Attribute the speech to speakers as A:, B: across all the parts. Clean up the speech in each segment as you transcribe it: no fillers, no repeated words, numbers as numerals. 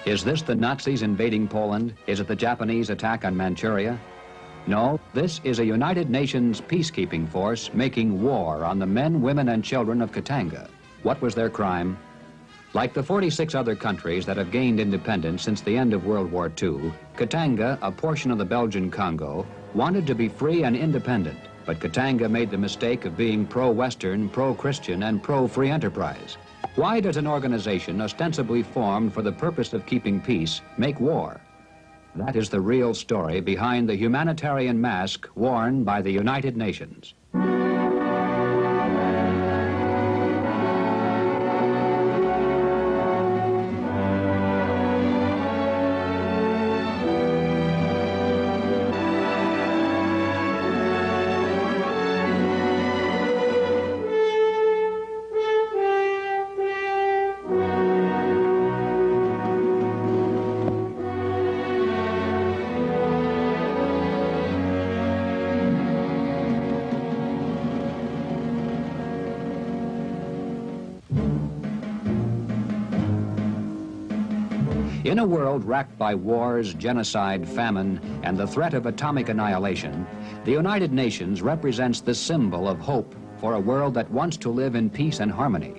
A: Is this the Nazis invading Poland? Is it the Japanese attack on Manchuria? No, this is a United Nations peacekeeping force making war on the men, women, and children of Katanga. What was their crime? Like the 46 other countries that have gained independence since the end of World War II, Katanga, a portion of the Belgian Congo, wanted to be free and independent, but Katanga made the mistake of being pro-Western, pro-Christian, and pro-free enterprise. Why does an organization ostensibly formed for the purpose of keeping peace make war? That is the real story behind the humanitarian mask worn by the United Nations. In a world racked by wars, genocide, famine, and the threat of atomic annihilation, the United Nations represents the symbol of hope for a world that wants to live in peace and harmony.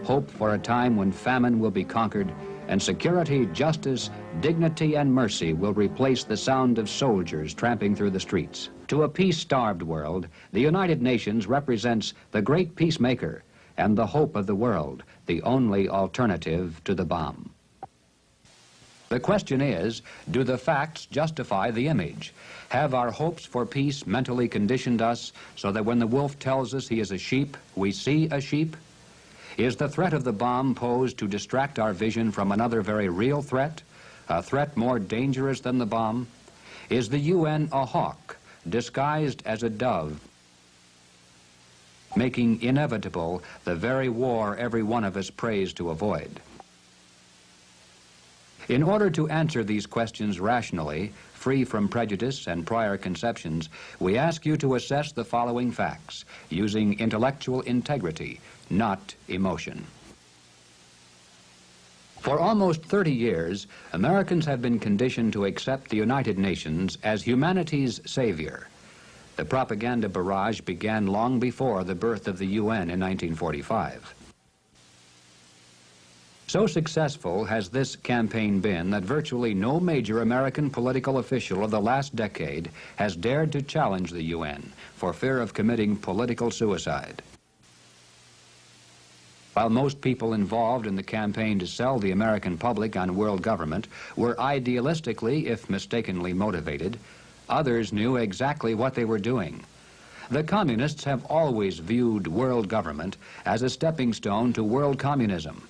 A: Hope for a time when famine will be conquered and security, justice, dignity, and mercy will replace the sound of soldiers tramping through the streets. To a peace-starved world, the United Nations represents the great peacemaker and the hope of the world, the only alternative to the bomb. The question is, do the facts justify the image? Have our hopes for peace mentally conditioned us so that when the wolf tells us he is a sheep, we see a sheep? Is the threat of the bomb posed to distract our vision from another very real threat, a threat more dangerous than the bomb? Is the UN a hawk disguised as a dove, making inevitable the very war every one of us prays to avoid? In order to answer these questions rationally, free from prejudice and prior conceptions, we ask you to assess the following facts using intellectual integrity, not emotion. For almost 30 years, Americans have been conditioned to accept the United Nations as humanity's savior. The propaganda barrage began long before the birth of the UN in 1945. So successful has this campaign been that virtually no major American political official of the last decade has dared to challenge the UN for fear of committing political suicide. While most people involved in the campaign to sell the American public on world government were idealistically, if mistakenly motivated, others knew exactly what they were doing. The communists have always viewed world government as a stepping stone to world communism.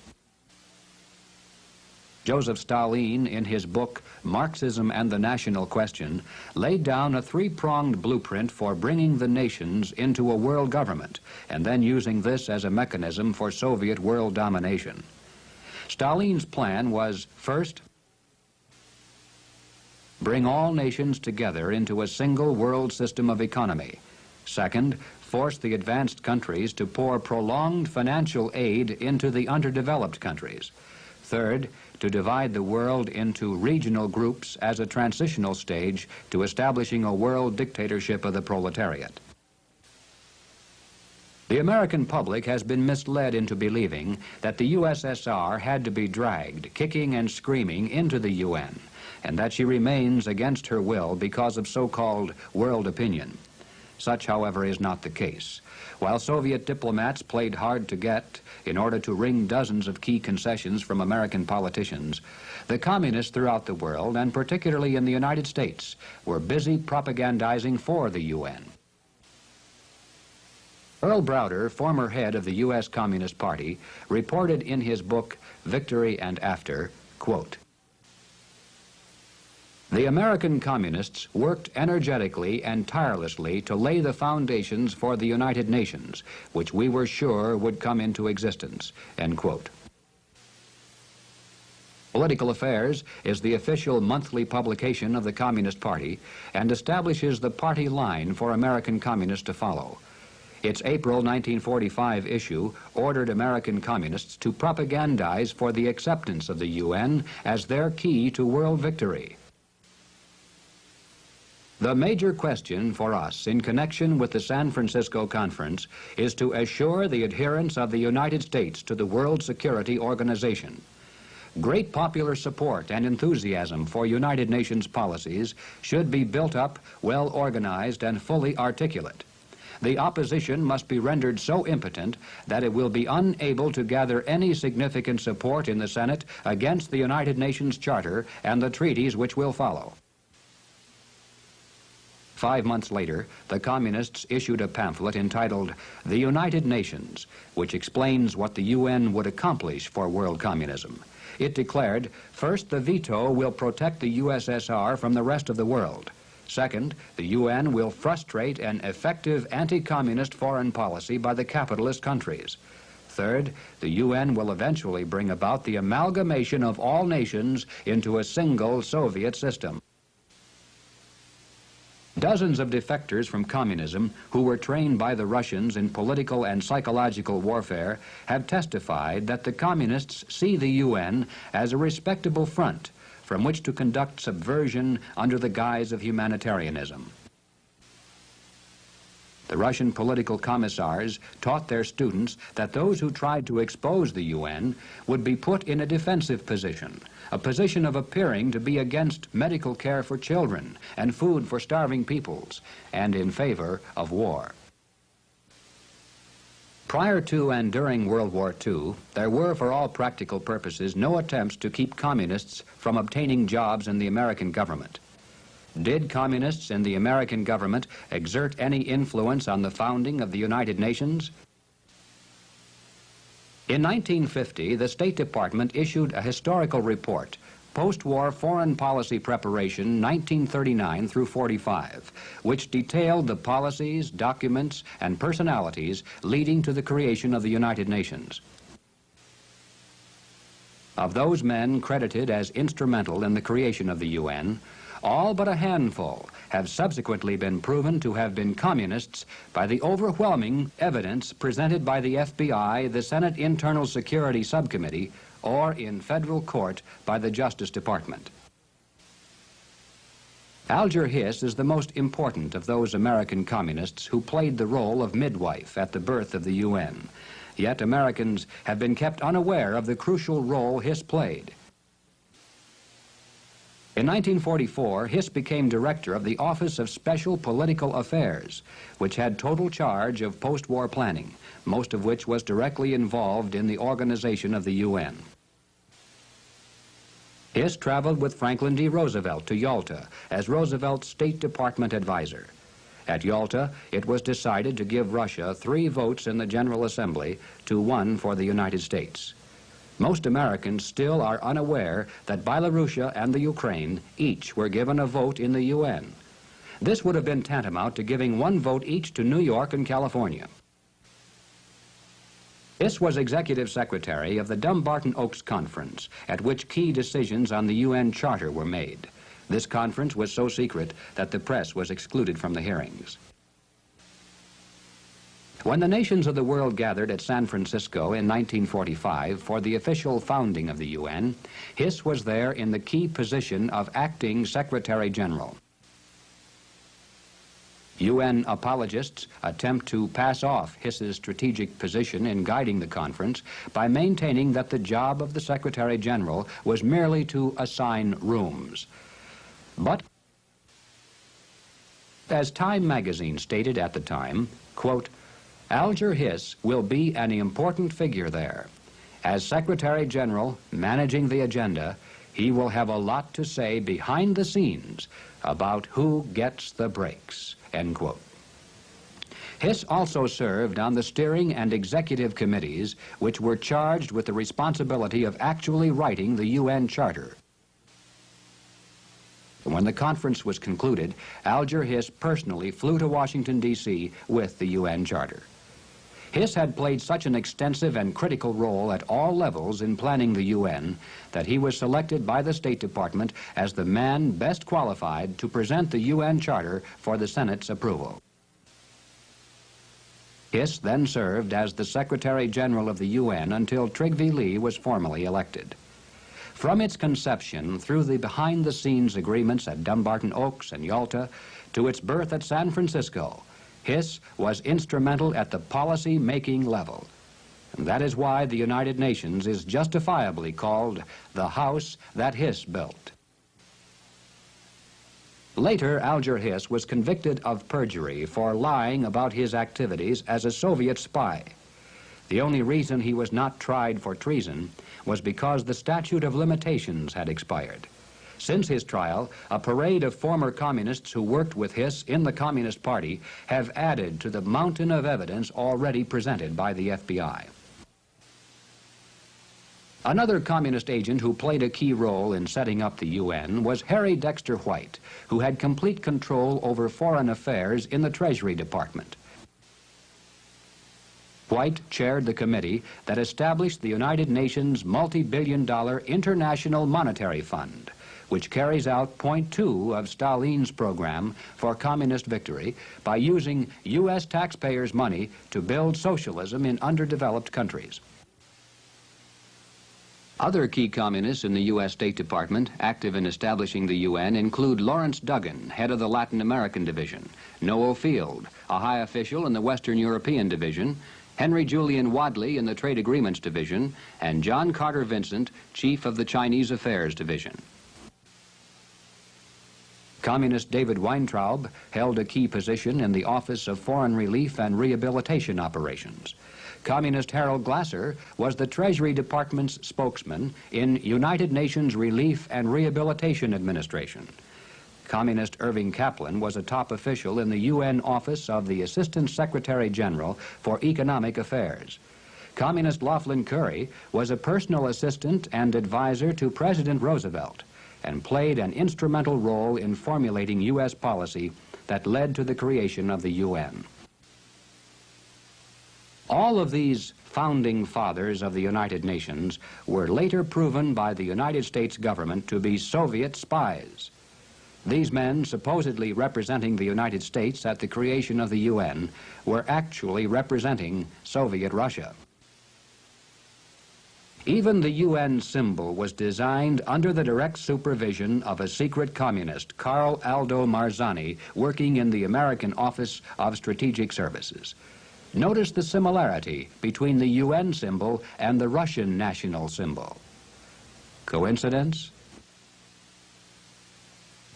A: Joseph Stalin, in his book Marxism and the National Question, laid down a three-pronged blueprint for bringing the nations into a world government and then using this as a mechanism for Soviet world domination. Stalin's plan was, first, bring all nations together into a single world system of economy. Second, force the advanced countries to pour prolonged financial aid into the underdeveloped countries. Third, to divide the world into regional groups as a transitional stage to establishing a world dictatorship of the proletariat. The American public has been misled into believing that the USSR had to be dragged, kicking and screaming, into the UN, and that she remains against her will because of so-called world opinion. Such, however, is not the case. While Soviet diplomats played hard to get in order to wring dozens of key concessions from American politicians, the communists throughout the world, and particularly in the United States, were busy propagandizing for the UN. Earl Browder, former head of the U.S. Communist Party, reported in his book, Victory and After, quote, "The American communists worked energetically and tirelessly to lay the foundations for the United Nations, which we were sure would come into existence," end quote. Political Affairs is the official monthly publication of the Communist Party and establishes the party line for American communists to follow. Its April 1945 issue ordered American communists to propagandize for the acceptance of the UN as their key to world victory. The major question for us in connection with the San Francisco Conference is to assure the adherence of the United States to the World Security Organization. Great popular support and enthusiasm for United Nations policies should be built up, well organized, and fully articulate. The opposition must be rendered so impotent that it will be unable to gather any significant support in the Senate against the United Nations Charter and the treaties which will follow. 5 months later, the Communists issued a pamphlet entitled The United Nations, which explains what the UN would accomplish for world communism. It declared, first, the veto will protect the USSR from the rest of the world. Second, the UN will frustrate an effective anti-communist foreign policy by the capitalist countries. Third, the UN will eventually bring about the amalgamation of all nations into a single Soviet system. Dozens of defectors from communism who were trained by the Russians in political and psychological warfare have testified that the communists see the UN as a respectable front from which to conduct subversion under the guise of humanitarianism. The Russian political commissars taught their students that those who tried to expose the UN would be put in a defensive position, a position of appearing to be against medical care for children and food for starving peoples, and in favor of war. Prior to and during World War II, there were, for all practical purposes, no attempts to keep communists from obtaining jobs in the American government. Did communists in the American government exert any influence on the founding of the United Nations? In 1950, the State Department issued a historical report, Post-War Foreign Policy Preparation 1939 through 45, which detailed the policies, documents, and personalities leading to the creation of the United Nations. Of those men credited as instrumental in the creation of the UN, all but a handful have subsequently been proven to have been communists by the overwhelming evidence presented by the FBI, the Senate Internal Security Subcommittee, or in federal court by the Justice Department. Alger Hiss is the most important of those American communists who played the role of midwife at the birth of the UN. Yet Americans have been kept unaware of the crucial role Hiss played. In 1944, Hiss became director of the Office of Special Political Affairs, which had total charge of post-war planning, most of which was directly involved in the organization of the UN. Hiss traveled with Franklin D. Roosevelt to Yalta as Roosevelt's State Department advisor. At Yalta, it was decided to give Russia 3 votes in the General Assembly to 1 for the United States. Most Americans still are unaware that Belarusia and the Ukraine each were given a vote in the UN. This would have been tantamount to giving 1 vote each to New York and California. Hiss was executive secretary of the Dumbarton Oaks Conference, at which key decisions on the UN Charter were made. This conference was so secret that the press was excluded from the hearings. When the nations of the world gathered at San Francisco in 1945 for the official founding of the UN, Hiss was there in the key position of acting Secretary General. UN apologists attempt to pass off Hiss's strategic position in guiding the conference by maintaining that the job of the Secretary General was merely to assign rooms. But, as Time magazine stated at the time, quote, Alger Hiss will be an important figure there. As Secretary General managing the agenda, he will have a lot to say behind the scenes about who gets the breaks, end quote. Hiss also served on the steering and executive committees which were charged with the responsibility of actually writing the UN Charter. When the conference was concluded, Alger Hiss personally flew to Washington, D.C. with the UN Charter. Hiss had played such an extensive and critical role at all levels in planning the UN that he was selected by the State Department as the man best qualified to present the UN Charter for the Senate's approval. Hiss then served as the Secretary General of the UN until Trygve Lie was formally elected. From its conception through the behind-the-scenes agreements at Dumbarton Oaks and Yalta to its birth at San Francisco, Hiss was instrumental at the policy-making level. And that is why the United Nations is justifiably called the house that Hiss built. Later, Alger Hiss was convicted of perjury for lying about his activities as a Soviet spy. The only reason he was not tried for treason was because the statute of limitations had expired. Since his trial, a parade of former communists who worked with Hiss in the Communist Party have added to the mountain of evidence already presented by the FBI. Another communist agent who played a key role in setting up the UN was Harry Dexter White, who had complete control over foreign affairs in the Treasury Department. White chaired the committee that established the United Nations multi-billion-dollar International Monetary Fund, which carries out point 2 of Stalin's program for communist victory by using U.S. taxpayers' money to build socialism in underdeveloped countries. Other key communists in the U.S. State Department active in establishing the UN include Lawrence Duggan, head of the Latin American Division, Noel Field, a high official in the Western European Division, Henry Julian Wadley in the Trade Agreements Division, and John Carter Vincent, chief of the Chinese Affairs Division. Communist David Weintraub held a key position in the Office of Foreign Relief and Rehabilitation Operations. Communist Harold Glasser was the Treasury Department's spokesman in United Nations Relief and Rehabilitation Administration. Communist Irving Kaplan was a top official in the UN Office of the Assistant Secretary General for Economic Affairs. Communist Laughlin Curry was a personal assistant and advisor to President Roosevelt and played an instrumental role in formulating U.S. policy that led to the creation of the UN. All of these founding fathers of the United Nations were later proven by the United States government to be Soviet spies. These men, supposedly representing the United States at the creation of the UN, were actually representing Soviet Russia. Even the UN symbol was designed under the direct supervision of a secret communist, Carl Aldo Marzani, working in the American Office of Strategic Services. Notice the similarity between the UN symbol and the Russian national symbol. Coincidence?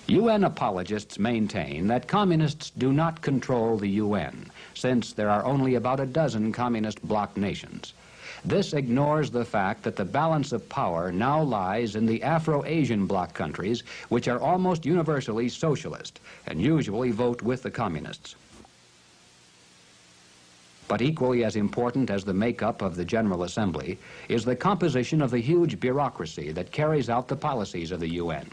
A: UN apologists maintain that communists do not control the UN, since there are only about a dozen communist bloc nations. This ignores the fact that the balance of power now lies in the Afro-Asian bloc countries, which are almost universally socialist and usually vote with the communists. But equally as important as the makeup of the General Assembly is the composition of the huge bureaucracy that carries out the policies of the UN.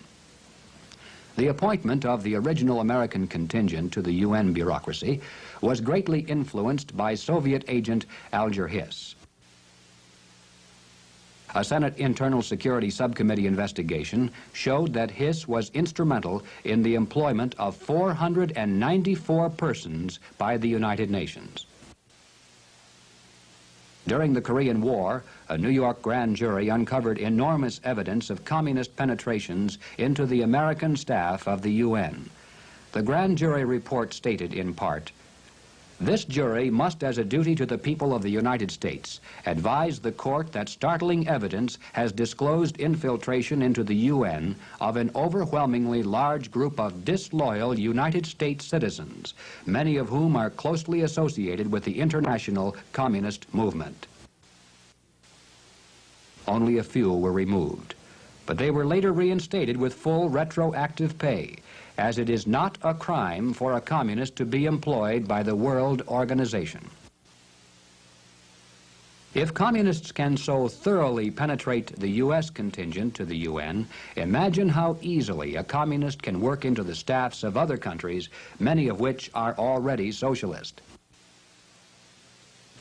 A: The appointment of the original American contingent to the UN bureaucracy was greatly influenced by Soviet agent Alger Hiss. A Senate Internal Security Subcommittee investigation showed that Hiss was instrumental in the employment of 494 persons by the United Nations. During the Korean War, a New York grand jury uncovered enormous evidence of communist penetrations into the American staff of the UN. The grand jury report stated in part, "This jury must, as a duty to the people of the United States, advise the court that startling evidence has disclosed infiltration into the UN of an overwhelmingly large group of disloyal United States citizens, many of whom are closely associated with the international communist movement." Only a few were removed, but they were later reinstated with full retroactive pay, as it is not a crime for a communist to be employed by the World Organization. If communists can so thoroughly penetrate the U.S. contingent to the UN, imagine how easily a communist can work into the staffs of other countries, many of which are already socialist.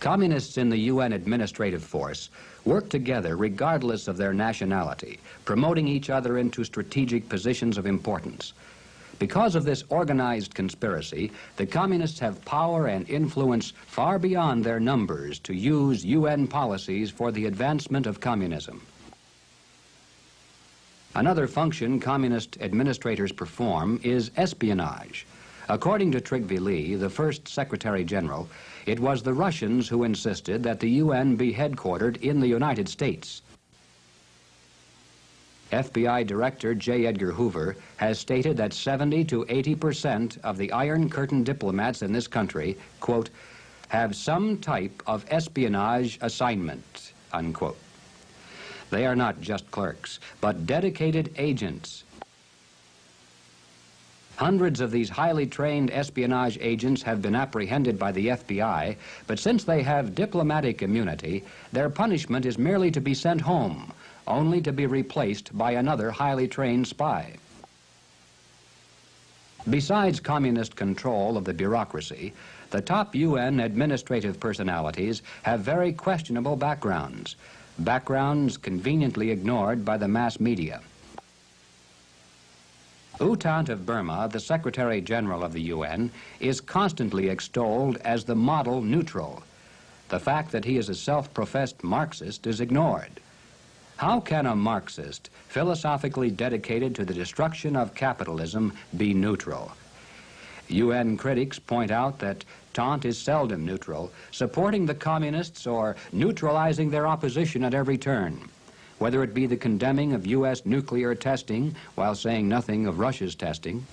A: Communists in the UN administrative force work together regardless of their nationality, promoting each other into strategic positions of importance. Because of this organized conspiracy, the communists have power and influence far beyond their numbers to use UN policies for the advancement of communism. Another function communist administrators perform is espionage. According to Trygve Lie, the first Secretary General, it was the Russians who insisted that the UN be headquartered in the United States. FBI Director J. Edgar Hoover has stated that 70 to 80% of the Iron Curtain diplomats in this country, quote, have some type of espionage assignment, unquote. They are not just clerks, but dedicated agents. Hundreds of these highly trained espionage agents have been apprehended by the FBI, but since they have diplomatic immunity, their punishment is merely to be sent home, only to be replaced by another highly trained spy. Besides communist control of the bureaucracy, the top UN administrative personalities have very questionable backgrounds conveniently ignored by the mass media. U Thant of Burma, the Secretary General of the UN, is constantly extolled as the model neutral. The fact that he is a self-professed Marxist is ignored. How can a Marxist, philosophically dedicated to the destruction of capitalism, be neutral? UN critics point out that Thant is seldom neutral, supporting the communists or neutralizing their opposition at every turn, whether it be the condemning of U.S. nuclear testing while saying nothing of Russia's testing,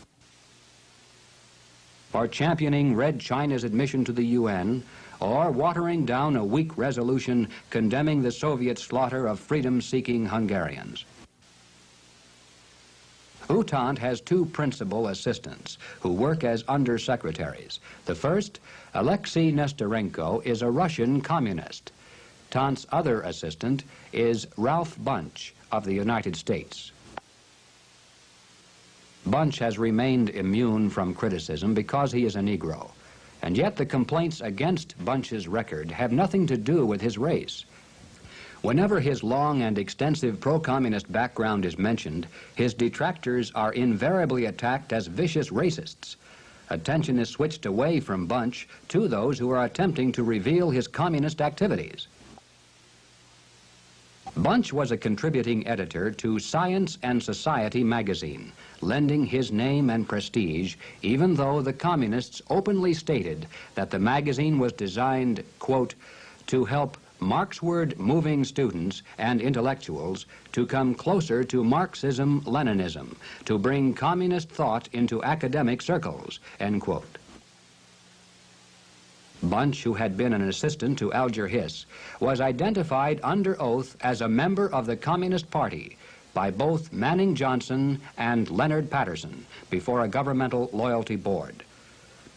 A: or championing Red China's admission to the UN, or watering down a weak resolution condemning the Soviet slaughter of freedom-seeking Hungarians. U Thant has two principal assistants who work as undersecretaries. The first, Alexei Nestorenko, is a Russian communist. Thant's other assistant is Ralph Bunche of the United States. Bunche has remained immune from criticism because he is a Negro, and yet the complaints against Bunche's record have nothing to do with his race. Whenever his long and extensive pro-communist background is mentioned, his detractors are invariably attacked as vicious racists. Attention is switched away from Bunche to those who are attempting to reveal his communist activities. Bunche was a contributing editor to Science and Society magazine, lending his name and prestige, even though the communists openly stated that the magazine was designed, quote, to help Marxward-moving students and intellectuals to come closer to Marxism-Leninism, to bring communist thought into academic circles, end quote. Bunche, who had been an assistant to Alger Hiss, was identified under oath as a member of the Communist Party by both Manning Johnson and Leonard Patterson before a governmental loyalty board.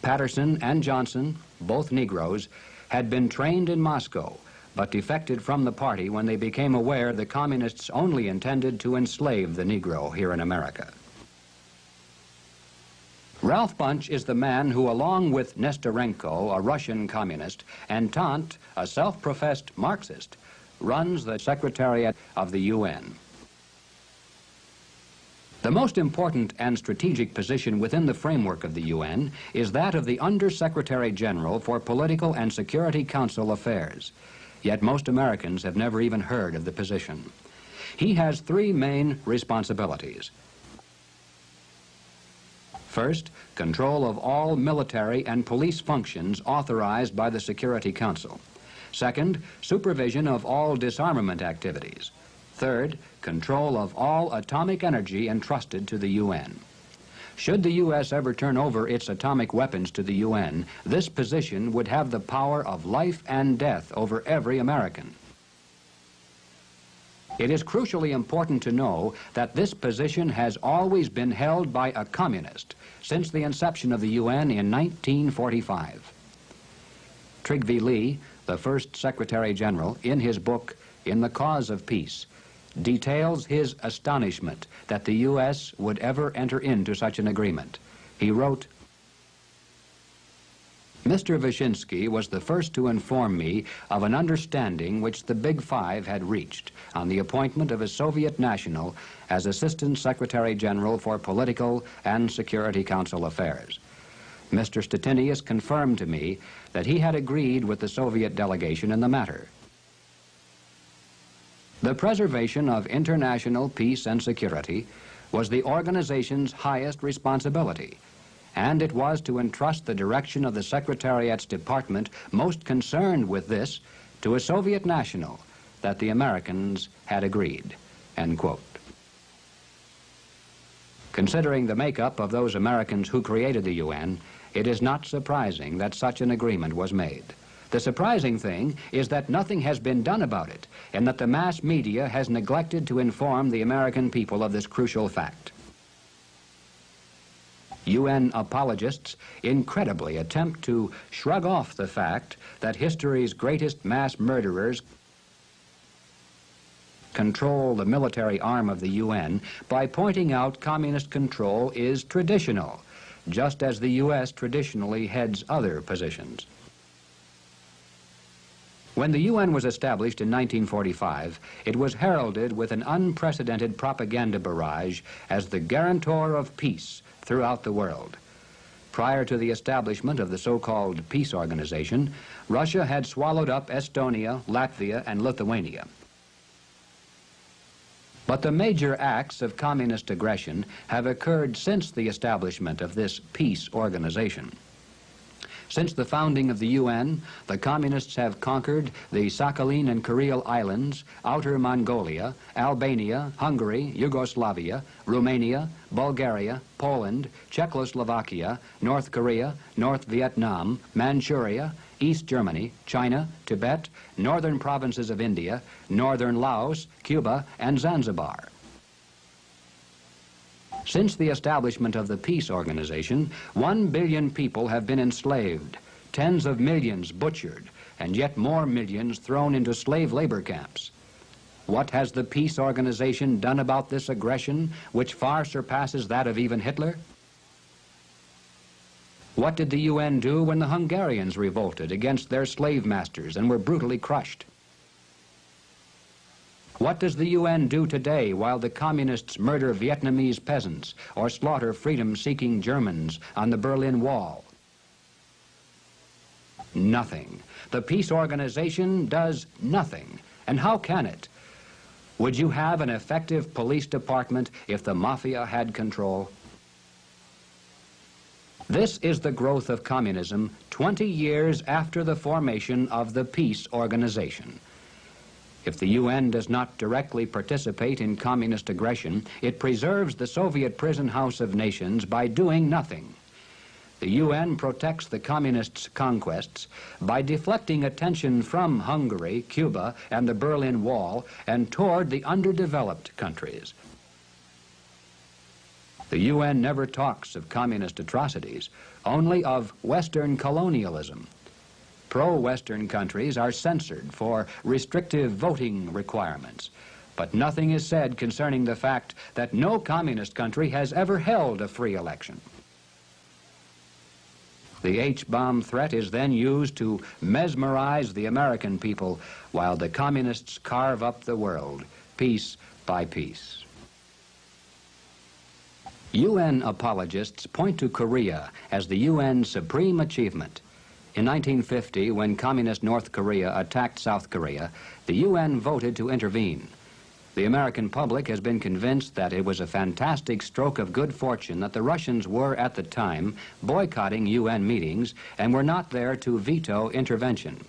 A: Patterson and Johnson, both Negroes, had been trained in Moscow, but defected from the party when they became aware the communists only intended to enslave the Negro here in America. Ralph Bunche is the man who, along with Nestorenko, a Russian communist, and Thant, a self-professed Marxist, runs the Secretariat of the UN. The most important and strategic position within the framework of the UN is that of the Under-Secretary General for Political and Security Council Affairs. Yet most Americans have never even heard of the position. He has three main responsibilities. First, control of all military and police functions authorized by the Security Council. Second, supervision of all disarmament activities. Third, control of all atomic energy entrusted to the UN. Should the U.S. ever turn over its atomic weapons to the UN, this position would have the power of life and death over every American. It is crucially important to know that this position has always been held by a communist since the inception of the UN in 1945. Trygve Lie, the first Secretary General, in his book, In the Cause of Peace, details his astonishment that the U.S. would ever enter into such an agreement. He wrote, Mr. Wyszynski was the first to inform me of an understanding which the Big Five had reached on the appointment of a Soviet national as Assistant Secretary General for Political and Security Council Affairs. Mr. Stettinius confirmed to me that he had agreed with the Soviet delegation in the matter. The preservation of international peace and security was the organization's highest responsibility, and it was to entrust the direction of the Secretariat's department most concerned with this to a Soviet national that the Americans had agreed, end quote. Considering the makeup of those Americans who created the UN, it is not surprising that such an agreement was made. The surprising thing is that nothing has been done about it, and that the mass media has neglected to inform the American people of this crucial fact. UN apologists incredibly attempt to shrug off the fact that history's greatest mass murderers control the military arm of the UN by pointing out communist control is traditional, just as the U.S. traditionally heads other positions. When the UN was established in 1945, it was heralded with an unprecedented propaganda barrage as the guarantor of peace throughout the world. Prior to the establishment of the so-called peace organization, Russia had swallowed up Estonia, Latvia, and Lithuania. But the major acts of communist aggression have occurred since the establishment of this peace organization. Since the founding of the UN, the communists have conquered the Sakhalin and Kuril Islands, Outer Mongolia, Albania, Hungary, Yugoslavia, Romania, Bulgaria, Poland, Czechoslovakia, North Korea, North Vietnam, Manchuria, East Germany, China, Tibet, northern provinces of India, northern Laos, Cuba, and Zanzibar. Since the establishment of the peace organization, 1 billion people have been enslaved, tens of millions butchered, and yet more millions thrown into slave labor camps. What has the peace organization done about this aggression, which far surpasses that of even Hitler? What did the UN do when the Hungarians revolted against their slave masters and were brutally crushed? What does the UN do today while the communists murder Vietnamese peasants or slaughter freedom-seeking Germans on the Berlin Wall? Nothing. The peace organization does nothing. And how can it? Would you have an effective police department if the mafia had control? This is the growth of communism 20 years after the formation of the peace organization. If the UN does not directly participate in communist aggression, it preserves the Soviet prison house of nations by doing nothing. The UN protects the communists' conquests by deflecting attention from Hungary, Cuba, and the Berlin Wall and toward the underdeveloped countries. The UN never talks of communist atrocities, only of Western colonialism. Pro-Western countries are censored for restrictive voting requirements, but nothing is said concerning the fact that no communist country has ever held a free election. The H-bomb threat is then used to mesmerize the American people while the communists carve up the world, piece by piece. UN apologists point to Korea as the UN's supreme achievement. In 1950, when communist North Korea attacked South Korea, the UN voted to intervene. The American public has been convinced that it was a fantastic stroke of good fortune that the Russians were, at the time, boycotting UN meetings and were not there to veto intervention.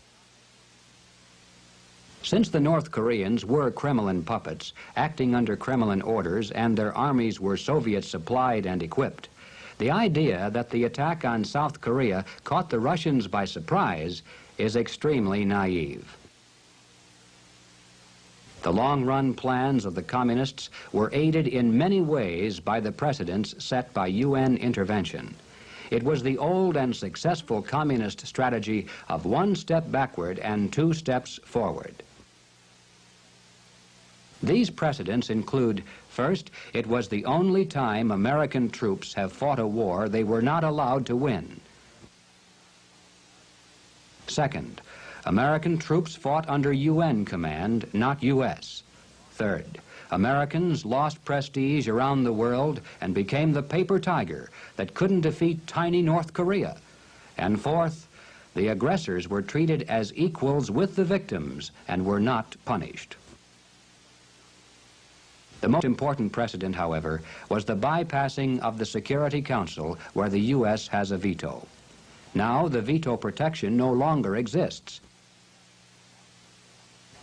A: Since the North Koreans were Kremlin puppets, acting under Kremlin orders, and their armies were Soviet-supplied and equipped, the idea that the attack on South Korea caught the Russians by surprise is extremely naive. The long-run plans of the communists were aided in many ways by the precedents set by UN intervention. It was the old and successful communist strategy of 1 step backward and 2 steps forward. These precedents include, first, it was the only time American troops have fought a war they were not allowed to win. Second, American troops fought under UN command, not U.S. Third, Americans lost prestige around the world and became the paper tiger that couldn't defeat tiny North Korea. And fourth, the aggressors were treated as equals with the victims and were not punished. The most important precedent, however, was the bypassing of the Security Council, where the U.S. has a veto. Now the veto protection no longer exists.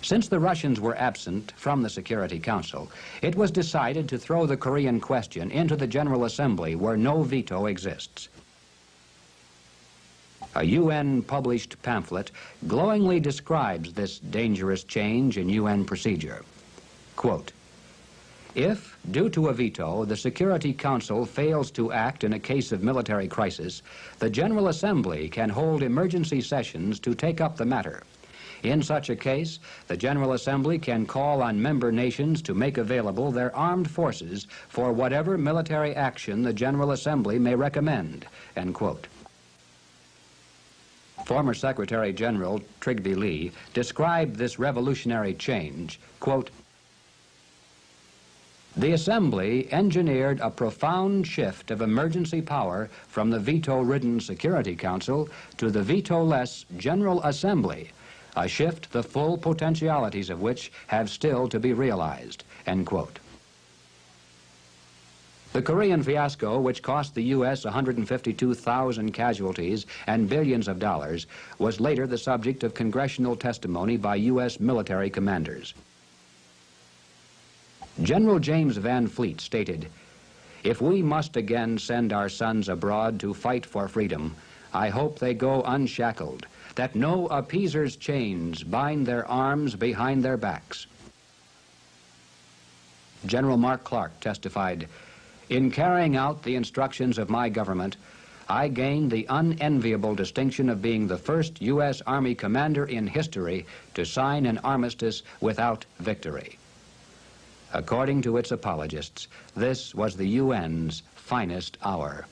A: Since the Russians were absent from the Security Council, it was decided to throw the Korean question into the General Assembly, where no veto exists. A UN-published pamphlet glowingly describes this dangerous change in UN procedure. Quote, "If, due to a veto, the Security Council fails to act in a case of military crisis, the General Assembly can hold emergency sessions to take up the matter. In such a case, the General Assembly can call on member nations to make available their armed forces for whatever military action the General Assembly may recommend." End quote. Former Secretary General Trygve Lie described this revolutionary change, quote, "The Assembly engineered a profound shift of emergency power from the veto-ridden Security Council to the veto-less General Assembly, a shift the full potentialities of which have still to be realized." End quote. The Korean fiasco, which cost the U.S. 152,000 casualties and billions of dollars, was later the subject of congressional testimony by U.S. military commanders. General James Van Fleet stated, "If we must again send our sons abroad to fight for freedom, I hope they go unshackled, that no appeaser's chains bind their arms behind their backs." General Mark Clark testified, "In carrying out the instructions of my government, I gained the unenviable distinction of being the first U.S. Army commander in history to sign an armistice without victory." According to its apologists, this was the UN's finest hour.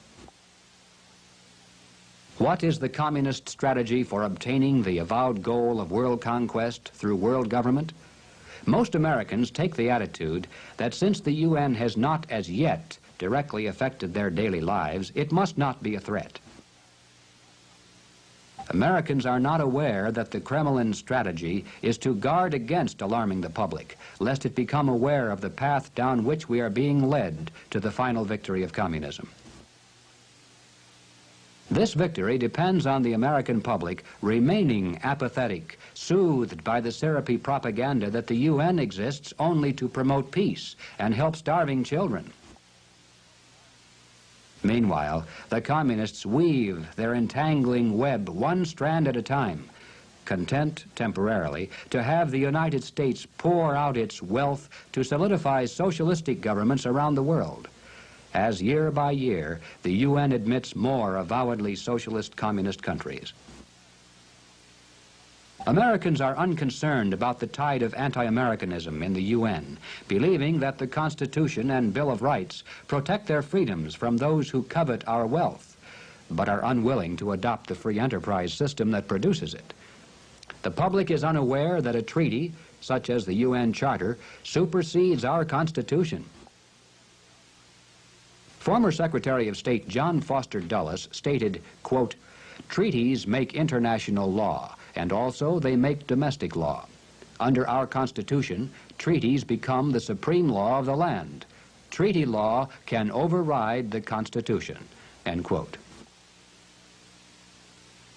A: What is the communist strategy for obtaining the avowed goal of world conquest through world government? Most Americans take the attitude that since the UN has not as yet directly affected their daily lives, it must not be a threat. Americans are not aware that the Kremlin strategy is to guard against alarming the public, lest it become aware of the path down which we are being led to the final victory of communism. This victory depends on the American public remaining apathetic, soothed by the syrupy propaganda that the UN exists only to promote peace and help starving children. Meanwhile, the communists weave their entangling web one strand at a time, content temporarily to have the United States pour out its wealth to solidify socialistic governments around the world, as year by year the UN admits more avowedly socialist communist countries. Americans are unconcerned about the tide of anti-Americanism in the UN, believing that the Constitution and Bill of Rights protect their freedoms from those who covet our wealth, but are unwilling to adopt the free enterprise system that produces it. The public is unaware that a treaty, such as the UN Charter, supersedes our Constitution. Former Secretary of State John Foster Dulles stated, quote, "Treaties make international law, and also they make domestic law. Under our Constitution, treaties become the supreme law of the land. Treaty law can override the Constitution." End quote.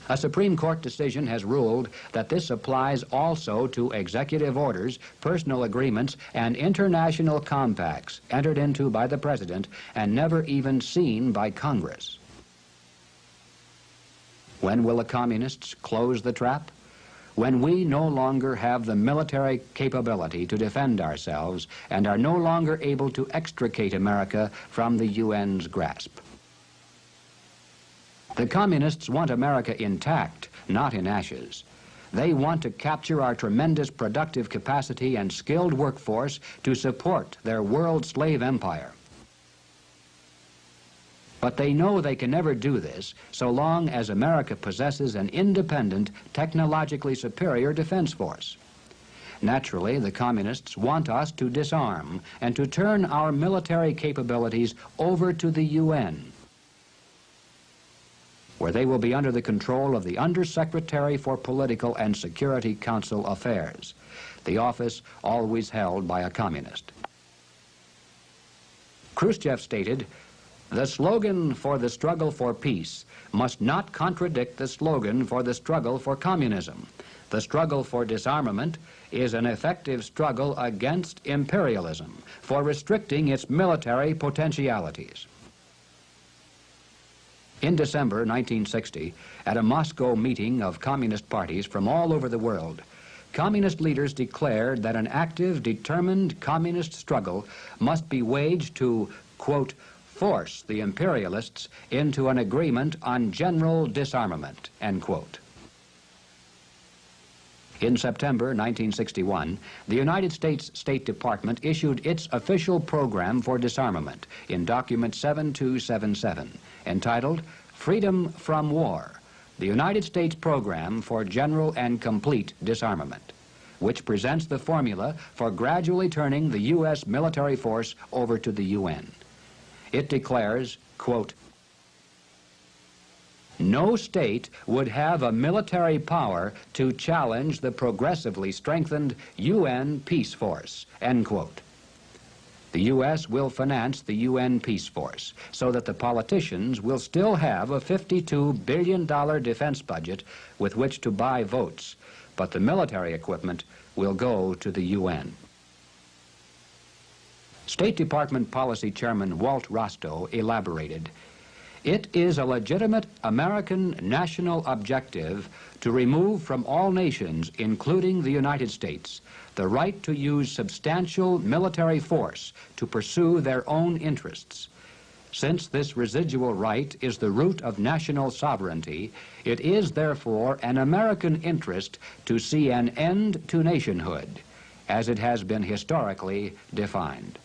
A: A Supreme Court decision has ruled that this applies also to executive orders, personal agreements, and international compacts entered into by the President and never even seen by Congress. When will the communists close the trap? When we no longer have the military capability to defend ourselves and are no longer able to extricate America from the UN's grasp. The communists want America intact, not in ashes. They want to capture our tremendous productive capacity and skilled workforce to support their world slave empire. But they know they can never do this so long as America possesses an independent, technologically superior defense force. Naturally, the communists want us to disarm and to turn our military capabilities over to the UN, where they will be under the control of the Undersecretary for Political and Security Council Affairs, the office always held by a communist. Khrushchev stated, "The slogan for the struggle for peace must not contradict the slogan for the struggle for communism. The struggle for disarmament is an effective struggle against imperialism, for restricting its military potentialities." In December 1960, at a Moscow meeting of communist parties from all over the world, communist leaders declared that an active, determined communist struggle must be waged to, quote, force the imperialists into an agreement on general disarmament, end quote. In September 1961, the United States State Department issued its official program for disarmament in document 7277, entitled Freedom from War, the United States Program for General and Complete Disarmament, which presents the formula for gradually turning the U.S. military force over to the UN. It declares, quote, "No state would have a military power to challenge the progressively strengthened UN peace force," end quote. The U.S. will finance the UN peace force so that the politicians will still have a $52 billion defense budget with which to buy votes, but the military equipment will go to the UN. State Department Policy Chairman Walt Rostow elaborated, "It is a legitimate American national objective to remove from all nations, including the United States, the right to use substantial military force to pursue their own interests. Since this residual right is the root of national sovereignty, it is therefore an American interest to see an end to nationhood, as it has been historically defined."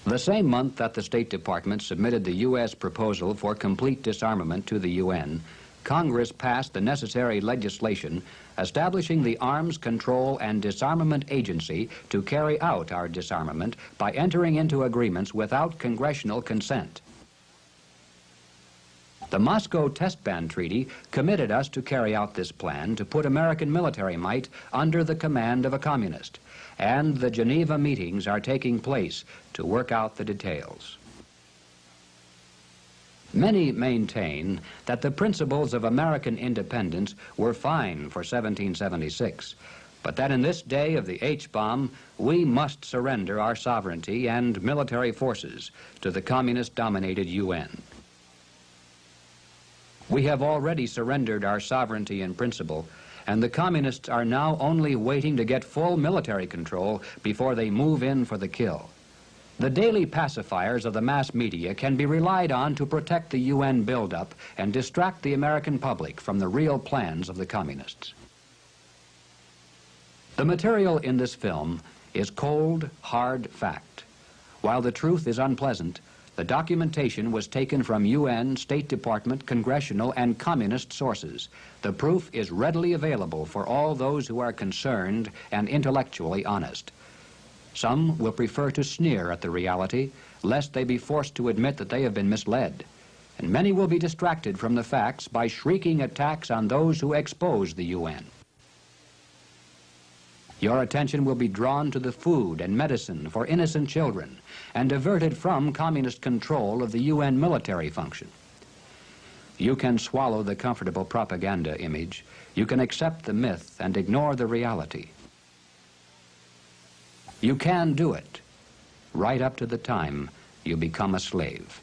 A: The same month that the State Department submitted the U.S. proposal for complete disarmament to the UN, Congress passed the necessary legislation establishing the Arms Control and Disarmament Agency to carry out our disarmament by entering into agreements without congressional consent. The Moscow Test Ban Treaty committed us to carry out this plan to put American military might under the command of a communist, and the Geneva meetings are taking place to work out the details. Many maintain that the principles of American independence were fine for 1776, but that in this day of the H-bomb, we must surrender our sovereignty and military forces to the communist-dominated UN. We have already surrendered our sovereignty in principle, and the communists are now only waiting to get full military control before they move in for the kill. The daily pacifiers of the mass media can be relied on to protect the UN buildup and distract the American public from the real plans of the communists. The material in this film is cold, hard fact. While the truth is unpleasant, the documentation was taken from UN, State Department, congressional, and communist sources. The proof is readily available for all those who are concerned and intellectually honest. Some will prefer to sneer at the reality, lest they be forced to admit that they have been misled. And many will be distracted from the facts by shrieking attacks on those who expose the UN. Your attention will be drawn to the food and medicine for innocent children and diverted from communist control of the UN military function. You can swallow the comfortable propaganda image. You can accept the myth and ignore the reality. You can do it, right up to the time you become a slave.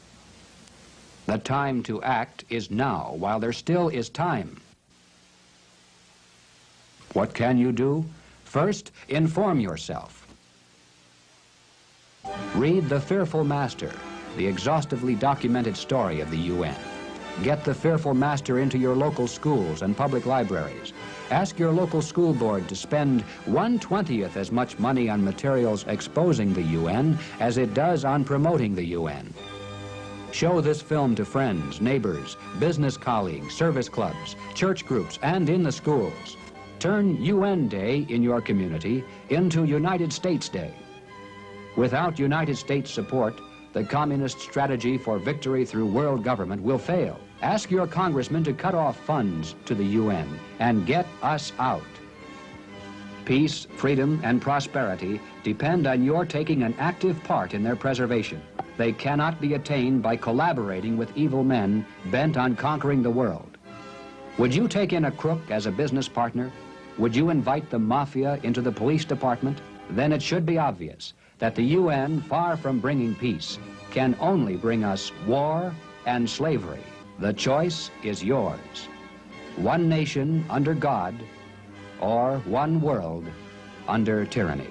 A: The time to act is now, while there still is time. What can you do? First, inform yourself. Read The Fearful Master, the exhaustively documented story of the UN. Get The Fearful Master into your local schools and public libraries. Ask your local school board to spend 1/20th as much money on materials exposing the UN as it does on promoting the UN. Show this film to friends, neighbors, business colleagues, service clubs, church groups, and in the schools. Turn UN Day in your community into United States Day. Without United States support, the communist strategy for victory through world government will fail. Ask your congressman to cut off funds to the UN and get us out. Peace, freedom, and prosperity depend on your taking an active part in their preservation. They cannot be attained by collaborating with evil men bent on conquering the world. Would you take in a crook as a business partner? Would you invite the mafia into the police department? Then it should be obvious that the UN, far from bringing peace, can only bring us war and slavery. The choice is yours. One nation under God, or one world under tyranny.